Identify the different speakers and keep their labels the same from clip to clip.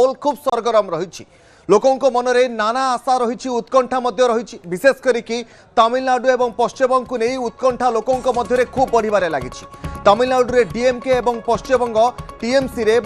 Speaker 1: पोल खूब सरगरम रही लोकों मनरे नाना आशा रही उत्कंठा रही विशेष करके तमिलनाडु और पश्चिमबंग को नहीं उत्कंठा लोकों मध्य खूब बढ़िबारे लगी तमिलनाडु डीएमके और पश्चिमबंग टीएमसी रे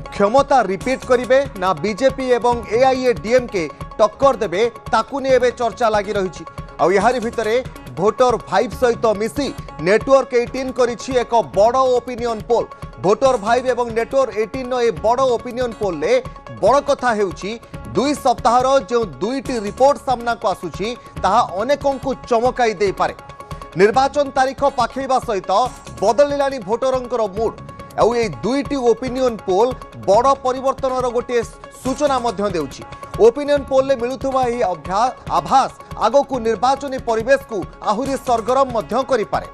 Speaker 1: क्षमता रिपीट करिवे ना बीजेपी और एआईएडीएमके टक्कर देबे ताकू ने एबे चर्चा लगी रही आ यारी भितरे भोटर 5 सहित मिसी नेटवर्क 18 करिछि एक बड़ ओपिनियन पोल भोटर 5 और नेटवर्क 18 नो ए बड़ ओपिनियन पोल ले बड़ कथा हेउछि 2 सप्ताहर जो 2टी रिपोर्ट सामना को आसुछि ताहा अनेकों को चमकाई दे पारे निर्वाचन तारीख पाखेबा सहित बदलिलानी भोटरंकर मूड ଆଉ এই দুইটি ओपिनियन पोल बड़ परिवर्तनर गोटे सूचना मध्य देउछि ओपिनियन पोल ले मिलुथबा ଏହି आभास आगकू निर्वाचनी परिवेश को आहुरी सरगरम मध्य करि पारे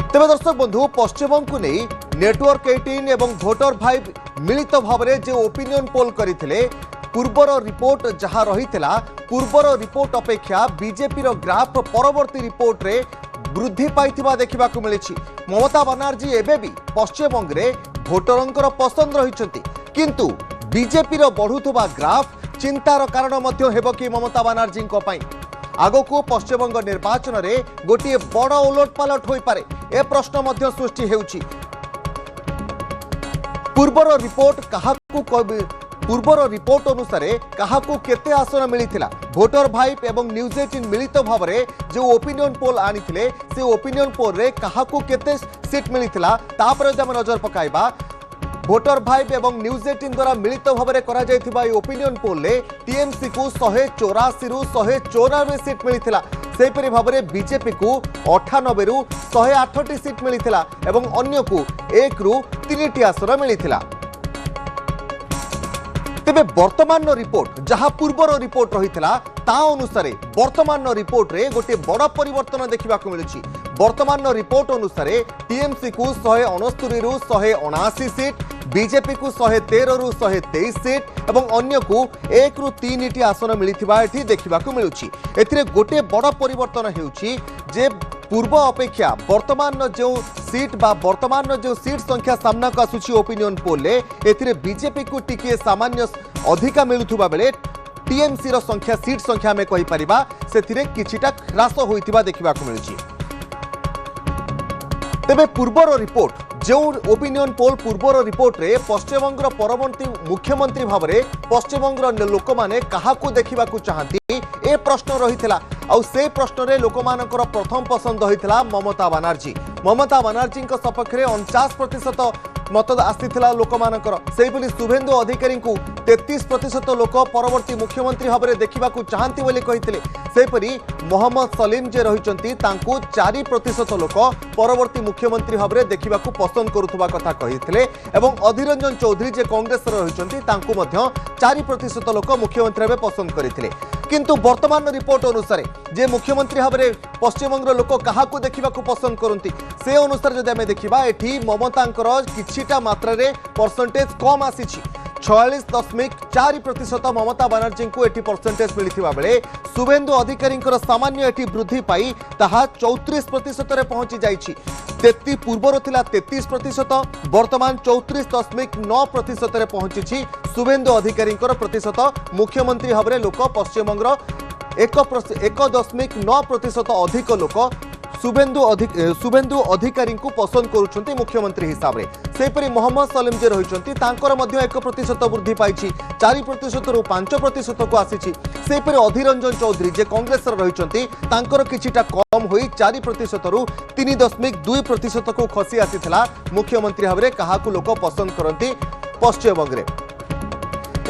Speaker 1: तेबे दर्शक बंधु पश्चिमबंग को नहीं नेटवर्क 18 एवं भोटर 5 मिलित भावरे जे ओपिनियन पोल करिथिले पूर्वर रिपोर्ट जहाँ रहिथिला पूर्वर रिपोर्ट अपेक्षा बीजेपी रो ग्राफ परवर्ती रिपोर्ट रे वृद्धि पाइथिबा देखिबा को मिलिछि ममता बनर्जी एबे भी पश्चिमबंग रे भोटरंकर पसंद रहिछंती किंतु बीजेपी रो बढ़ुथबा ग्राफ चिंतार कारण मध्य हेबो कि ममता बनर्जी को पई आगको पश्चिमबंग निर्वाचन रे गोटे बड़ उलटपालट होई पारे ए प्रश्न मध्य सृष्टि हेउछि पूर्वर रिपोर्ट काहाकू पूर्वर रिपोर्ट अनुसार काहाकू केते आसन मिलिथिला भोटर 5 एवं न्यूज 18 मिलित भावरे जो ओपिनियन पोल आनिथिले से ओपिनियन पोल रे काहाकू केते सीट मिलिथिला तापर जब नजर पकाइबा भोटर 5 एवं न्यूज 18 द्वारा मिलित भावरे करा जायथिबा ए ओपिनियन पोल रे टीएमसी को 184 रु 194 सीट मिलिथिला सेपरि भावरे बीजेपी को 98 रु 108 सीट मिलिथिला एवं अन्य को 1 रु 3टी आसन मिलिथिला तेबे वर्तमान रिपोर्ट जहाँ पूर्वर रिपोर्ट रही ता अनुसार वर्तमान रिपोर्ट रे गोटे बड़ परिवर्तन देखा मिलूँ वर्तमान रिपोर्ट अनुसार टीएमसी को 169 रु 179 सीट बीजेपी को 113 रु 123 सीट एवं अन्य को 1 रु 3टी आसन मिलता देखा मिलूँ एथिरे गोटे बड़ परिवर्तन होउछि जे पूर्व अपेक्षा वर्तमान जो सीट बा वर्तमान जो सीट संख्या सामना को आसुछि ओपिनियन पोल ले एथिरे बीजेपी को टिके सामान्य अधिका मिलुथुबा बेले टीएमसी रो संख्या सीट संख्या में कहि परिबा सेथिरे किछिटा ह्रास होइतिबा देखिबा को मिलुछि तेबे पूर्वर रिपोर्ट जो ओपिनियन पोल पूर्वर रिपोर्ट रे पश्चिमबंग परवर्ती मुख्यमंत्री भावरे पश्चिमबंग लोक माने काहाकू देखिबा को चाहती ए प्रश्न रहिथिला आउ से प्रश्न रे लोक मानकर प्रथम पसंद होइथिला ममता बनर्जी सपक्ष में 49% मत आसीथिला लोक मानकर सेहिपरि शुभेन्दु अधिकारी को 33% लोक परवर्ती मुख्यमंत्री भाव में देखा चाहती बोली कहिथिले सेहिपरि मोहम्मद सलीम जे रहिचंती तांको 4% लोक परवर्ती मुख्यमंत्री भाव में देखा पसंद करुथबा कथा कहिथिले एवं अधीर रंजन चौधरी जे कांग्रेस रहिचंती तांको मध्य 4% लोक मुख्यमंत्री भाव में पसंद करथिले किंतु वर्तमान रिपोर्ट अनुसार जे मुख्यमंत्री भाव में पश्चिमबंग लोक क्या देखा पसंद करती से अनुसार जदि आम देखा एटी ममतांकर किछिटा मात्रा रे परसेंटेज कम आसी 46.4% ममता बनर्जी को एटी परसेंटेज मिलता बेले शुभेन्दु अधिकारी सामान्य एटी वृद्धि पाई ताहा 34% रे पहुंची जाइछि पूर्वर थिला 33% वर्तमान 34.9% रे पहुंची शुभेन्दु अधिकारी प्रतिशत मुख्यमंत्री भाव में लोक पश्चिमबंग 1.9% अधिक लोक शुभेन्दु अधिकारी को पसंद करुछंती मुख्यमंत्री हिसाब रे सेपरि मोहम्मद सलीम जे रहिचंती तांकर मध्य 1% वृद्धि पाइछि 4% रु 5% को आसीछि सेपरि अधीर रंजन चौधरी जे कांग्रेस रहिचंती तांकर किछिटा कम होई 4% रु 3.2% को खसी आसीथिला मुख्यमंत्री भाव में काहाकू लोक पसंद करंती पश्चिमबंग रे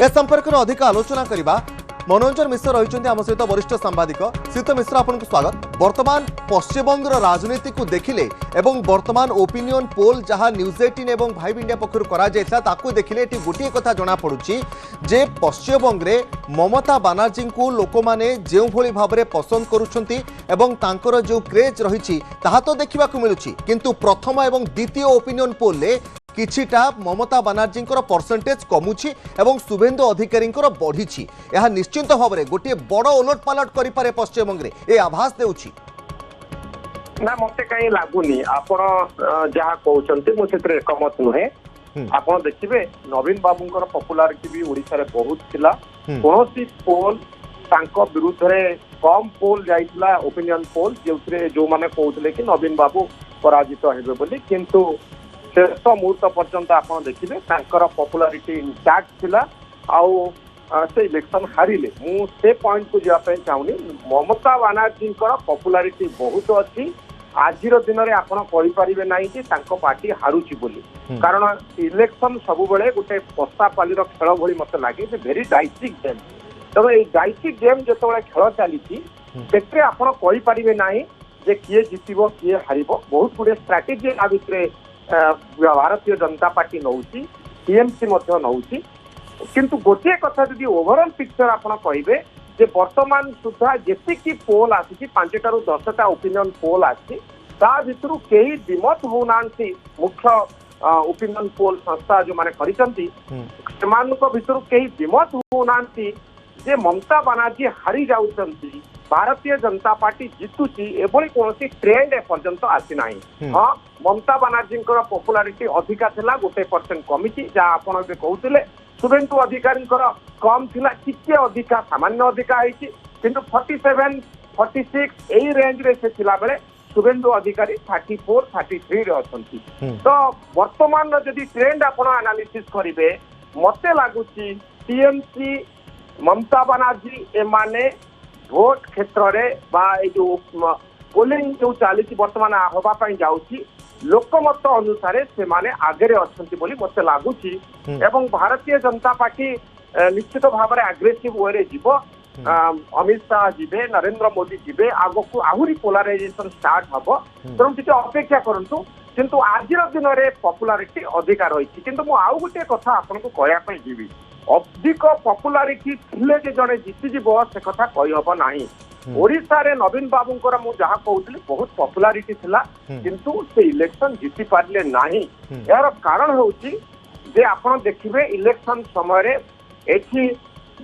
Speaker 1: ए संपर्क में अधिक आलोचना करबा मनोरंजन मिश्र रही आम सहित वरिष्ठ सांबादिक शीत मिश्र आपको स्वागत वर्तमान पश्चिमबंग राजनीति को देखिले एवं वर्तमान ओपिनियन पोल जहां न्यूज 18 एवं भाइब इंडिया पक्षर करा देखिले गोटे कथा जना पड़ुछि जे पश्चिमबंग रे ममता बनर्जी को लोक माने जो भली भाव में पसंद करुछंती एवं तांकर जो क्रेज रही तो देखा मिलूँ किंतु प्रथम एवं द्वितीय ओपिनियन पोल ले किछिटा ममता बनर्जी परसेंटेज कमुछि एवं शुभेन्दु अधिकारी बढ़ी यह निश्चिंत भाव में गोटे बड़ उलटपालट करें पश्चिमबंग रे ए आभास देउछि
Speaker 2: ना मते कहीं लागुनी आपण जहाँ कहते मुझे एकमत नुहे आपण देखिबे नवीन बाबूंकर पॉपुलारिटी भी ओडिसा रे बहुत थिला कोनोसी पोल तांको विरुद्ध रे कम पोल जाइतला ओपिनियन पोल जो माने कहउतले कि नवीन बाबू पराजित हेबे बोली किंतु शेष मुहूर्त पर्यंत आपण देखिबे तांकर पॉपुलारिटी इंटैक्ट थिला आउ से इलेक्शन हारिले मु से पॉइंट को जापे चाहूनी ममता बनर्जी पॉपुलारिटी बहुत अच्छी आज दिन में आपड़ कहींपारे ना कि पार्टी हारुची बोली कारण इलेक्शन सब बेले गोटे पशापाली खेल भली मत लगे भेरी डाइटिक गेम तेज ये डाइटिक गेम जो खेल चली आपड़ कहींपारे ना जे किए जितब किए हार बहुत गुड़े स्ट्राटेजी आ भितर भारतीय जनता पार्टी नौ टीएमसी नौ किंतु गोटे कथा जदि ओवरऑल पिक्चर आपड़ कहे जे वर्तमान सुधा जी पोल आसी 5 ରୁ 10टा ओपिनियन पोल आसी भितर कई विमत होना मुख्य ओपिनियन पोल संस्था जो माने भितर कई विमत होना जे ममता बनर्जी हारी जाउछंती भारतीय जनता पार्टी जितुची एभली कौन ट्रेंड एपर्यंत आसी ना हाँ ममता बनर्जी पॉपुलारिटी अधिका थिला 1% कमी जहाँ आपड़ कहते शुभेन्दु अधिकारी कम थिला किछे अधिका सामान्य अधिका है किंतु 47 46 यही रेंज रे से थिला बेले शुभेन्दु अधिकारी 34 33 रे अछंती तो वर्तमान जदि ट्रेंड आपण एनालिसिस करिवे मते लागुची टीएमसी ममता बनर्जी एमाने भोट क्षेत्र रे बा ए जो पोलिंग जो चली वर्तमान हवा पाई जाउची लोकमत अनुसार से माने आगे अच्छी बोली मत लगुच एवं भारतीय जनता पार्टी निश्चित भाव में आग्रेसिव वे रे जीव अमित शाह जीवे नरेंद्र मोदी जीवे आग को आहरी पोलाराइजेशन स्टार्ट हम तेणु टी अपेक्षा करूँ किंतु आज दिन में पॉपुलारिटी अधिका रही किंतु आउ गोटे कथा आपको कहवाई जीवी अधिक पॉपुलारिटी थिले जे जड़े जीतिजीव से कथा कहीहब नाही ओडिशा रे नवीन बाबूंकर मु जहाँ कहूली बहुत पॉपुलारिटी थिला किंतु से इलेक्शन जीति पारले नाही यार कारण होउची जे आपण देखिबे इलेक्शन समय रे एठी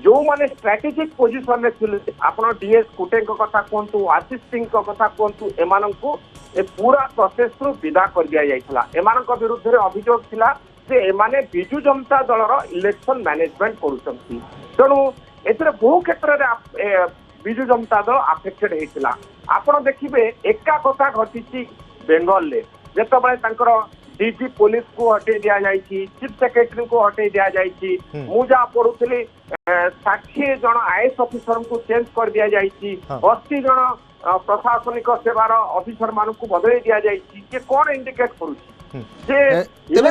Speaker 2: जो माने स्ट्रेटेजिक पोजीशन में थिले आपण डीएस कुटे को कथा कोंतु आशीष सिंह को कथा कोंतु एमानन को ए पूरा प्रोसेस रु विदा कर दिया जाइतला एमानन को विरुद्ध रे अभियोग थिला जे एमाने बिजु जनता दल रो इलेक्शन मैनेजमेंट करूछंती तेणु एतरे बहु क्षेत्र रे बिजु जनता दल अफेक्टेड होता आपड़ देखिए एका कथा घटी बेंगल में जिते डीजी पुलिस को हटे दि जाए चीफ सेक्रेटरी को हटे दि जाए मुझा पढ़ुली 60 जन आईएएस ऑफिसर को चेंज कर दि जाए 80 जन प्रशासनिक सेवार ऑफिसर मान को बदल दि जाए कौन इंडिकेट करुच्ची
Speaker 1: तेरे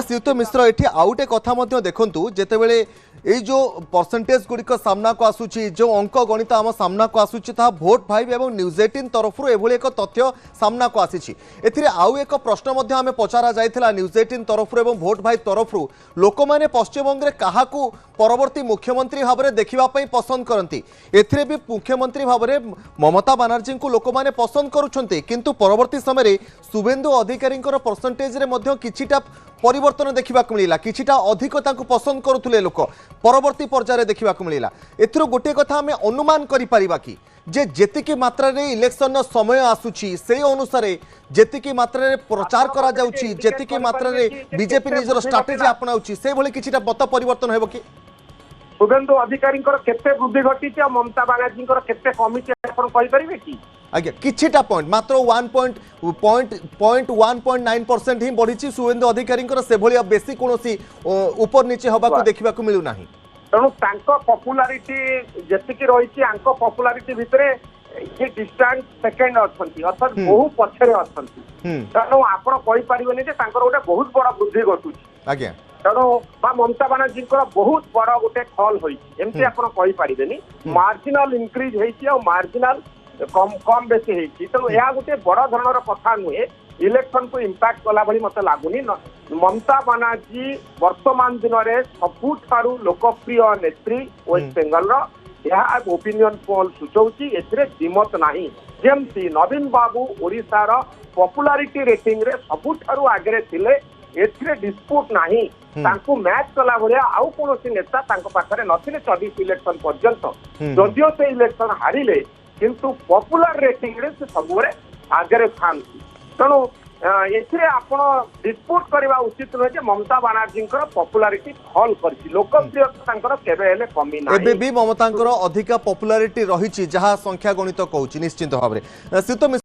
Speaker 1: श्रीयुत मिश्र ये आउ गोटे कथा देखु जितेबले ये जो परसेंटेज गुड़िक सामना को आसूची जो अंक गणित आम सामना को आसूची भोट भाइब और न्यूज 18 तरफ एभली एक तथ्य सामना को आसी आउ एक प्रश्न आम पचरा जाइथिला न्यूज 18 तरफ भोट भाई तरफ लोक मैंने पश्चिमबंग में क्या परवर्ती मुख्यमंत्री भाव में देखा पसंद करती एथिरे भी मुख्यमंत्री भाव में ममता बनर्जी को लोक मैंने पसंद करुछंती किंतु परवर्ती समय शुभेन्दु अधिकारी परसेंटेज रे किछिटा परिवर्तन देखा मिलला किछिटा अधिक पसंद करुले लोक परवर्ती पर्यायर देखा मिलला एथरो गोटे कथा आम अनुमान करिपारिबा कि जे जेतिकी मात्रा रे इलेक्शन समय आसुची से अनुसार जेतिकी मात्रा रे प्रचार करा जाउची जेतिकी मात्रा रे बीजेपी निजर स्ट्रेटेजी अपनाउची से भली किछिटा मत परिवर्तन हेबो कि
Speaker 2: शुभेन्दु अधिकारी केते वृद्धि घटी ममता बनर्जी केते कमिटी आपण कहि परिबे कि
Speaker 1: आज्ञा किछिटा पॉइंट मात्र 1.9% ही बढ़ी शुभेन्दु अधिकारी से भली बेसी कोनोसी ऊपर नीचे हबा को देखा मिलू ना
Speaker 2: तेणु पॉपुलारिटी जी रही पॉपुलारिटी भितर ये डिस्टेंस सेकेंड अच्छी अर्थात बहु पछरे अच्छी तेणु आप कहींपारे गोटे बहुत बड़ा वृद्धि घटुची
Speaker 1: आज्ञा
Speaker 2: तेणु ममता बनर्जी बहुत बड़ गोटे फल होमती आप कहींपारे मार्जिनाल इनक्रीज हो मार्जिनाल कम कम बेसी होती तेणु यह गोटे बड़ धरणर कथा नुहे इलेक्शन को इम्पैक्ट कला भली मत लगुनि ममता बनर्जी वर्तमान दिन में सबुठारु लोकप्रिय नेत्री वेस्ट बेंगल यह ओपिनियन पोल सूचौची एथिरे दिमत नाही जेमती नवीन बाबू ओडिशार पॉपुलारिटी रेटिंग रे सबुठारु आगे थिले एथिरे डिस्प्यूट नाही तांको मैच कला भलिया आउ कोनोसी नेता तांको पाखरे नथिले 24 इलेक्शन पर्यंत जदियो से इलेक्शन हारिले किंतु पॉपुलर रेटिंग रे से सबुरे आगे थांती तेणु एथिरे आपण डिस्प्यूट करबा उचित नहे जे ममता बानर्जी पॉपुलारिटी फॉल करछि लोकप्रियता तांकर केबे हेले कमी नाही
Speaker 1: एबे भी ममतांकर अधिका पॉपुलारिटी रहिछि जहा संख्या गणित कहूछि निश्चित भाबरे।